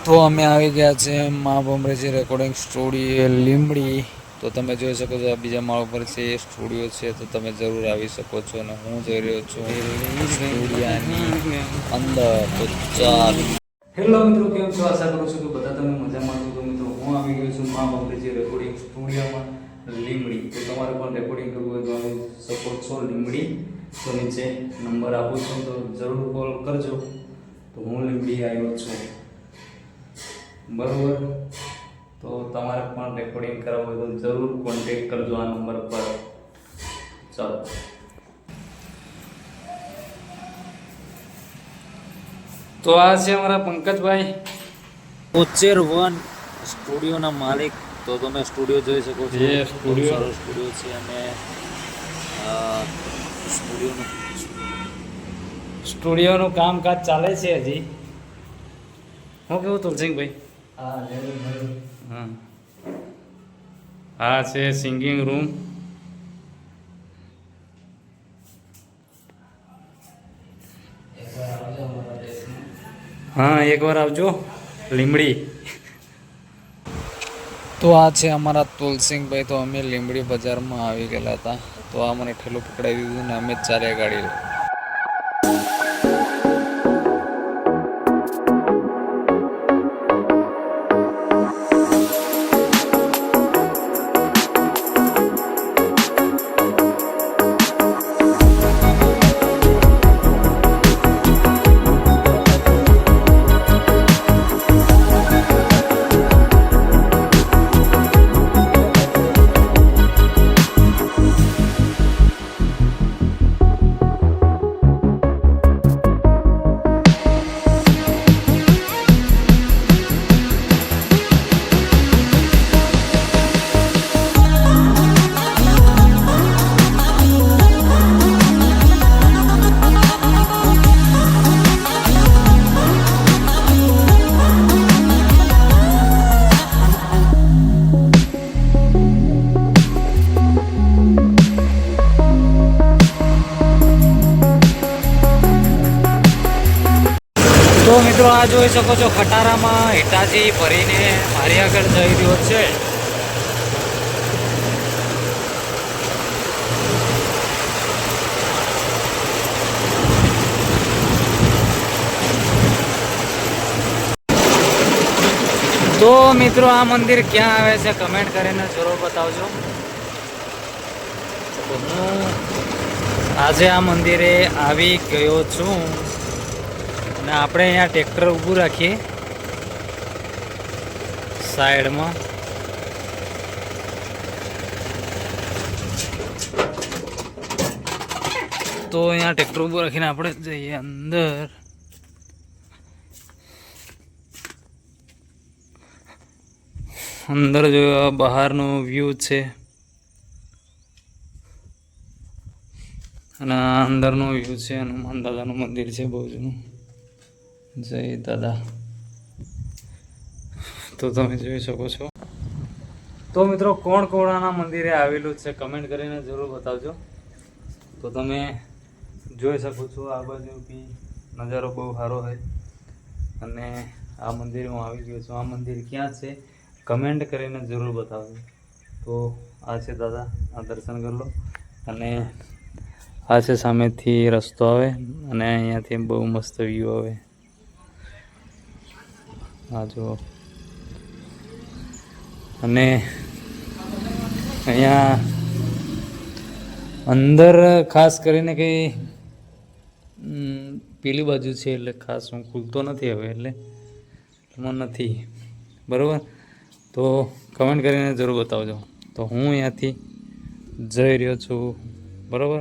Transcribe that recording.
તો અમે આવી ગયા છે મા ભમરેજી રેકોર્ડિંગ સ્ટુડિયો લીંબડી. તો તમે જોઈ શકો છો આ બીજા માળ પર છે એ સ્ટુડિયો છે, તો તમે જરૂર આવી શકો છો. અને હું જઈ રહ્યો છું સ્ટુડિયાની અંદર. તો ચાલો. હેલો મિત્રો, કેમ છો? આશા કરું છું કે બધા તમે મજામાં છો. તો મિત્રો હું આવી ગયો છું મા ભમરેજી રેકોર્ડિંગ સ્ટુડિયોમાં લીંબડી. તો તમારે પણ રેકોર્ડિંગ કરવું હોય તો આવી શકો છો લીંબડી. તો નીચે નંબર આપું છું, તો જરૂર કોલ કરજો. તો હું લીંબડી આવ્યો છું, બરોબર. તો તમારે પણ રેકોર્ડિંગ કરાવવું હોય તો જરૂર કોન્ટેક્ટ કરજો આ નંબર પર. ચાલો. તો આ છે અમારા પંકજભાઈ, ઉચ્ચેર વન સ્ટુડિયોના માલિક. તો તમે સ્ટુડિયો જોઈ શકો છો, સ્ટુડિયો છે. અને સ્ટુડિયોનું કામકાજ ચાલે છે હજી. હું કેવું તુલસિંહભાઈ? હા, આ છે સિંગિંગ રૂમ. હા, એકવાર આવજો લીંબડી. તો આ છે અમારા તુલસિંહભાઈ. તો અમે લીંબડી બજારમાં આવી ગયેલા હતા, તો આ મને ઠેલું પકડાવી દીધું ને અમે ચાલ્યા ગાડી. તો મિત્રો આ જોઈ શકો છો ખટારામાં હિટાચી ભરીને મારી આગળ જઈ રહ્યો છે. તો મિત્રો આ મંદિર ક્યાં આવે છે કમેન્ટ કરીને જરૂર બતાવજો. હું આજે આ મંદિરે આવી ગયો છું. અને આપણે અહીંયા ટ્રેક્ટર ઊભું રાખીએ સાઈડમાં. તો અહીંયા ટ્રેક્ટર ઊભું રાખીને આપણે જઈએ અંદર. અંદર જો બહારનો વ્યૂ છે અને અંદરનો વ્યૂ છે. હનુમાન દાદાનું મંદિર છે બહુ જૂનું. જય દાદા. તો તમે જોઈ શકો છો. તો મિત્રો કોણ કોણાના મંદિરે આવેલું છે કમેન્ટ કરીને જરૂર બતાવજો. તો તમે જોઈ શકો છો આ બાજુ બી નજારો બહુ સારો છે. અને આ મંદિર હું આવી ગયો છું. આ મંદિર ક્યાં છે કમેન્ટ કરીને જરૂર બતાવજો. તો આ છે દાદા, આ દર્શન કરી લો. અને આ છે સામેથી રસ્તો આવે અને અહીંયાથી બહુ મસ્ત વ્યૂ આવે. આ જુઓ. અને અહીંયા અંદર ખાસ કરીને કંઈ પેલી બાજુ છે એટલે ખાસ હું ખુલતો નથી હવે, એટલે એમાં નથી, બરાબર. તો કમેન્ટ કરીને જરૂર બતાવજો. તો હું અહીંયાથી જઈ રહ્યો છું, બરાબર.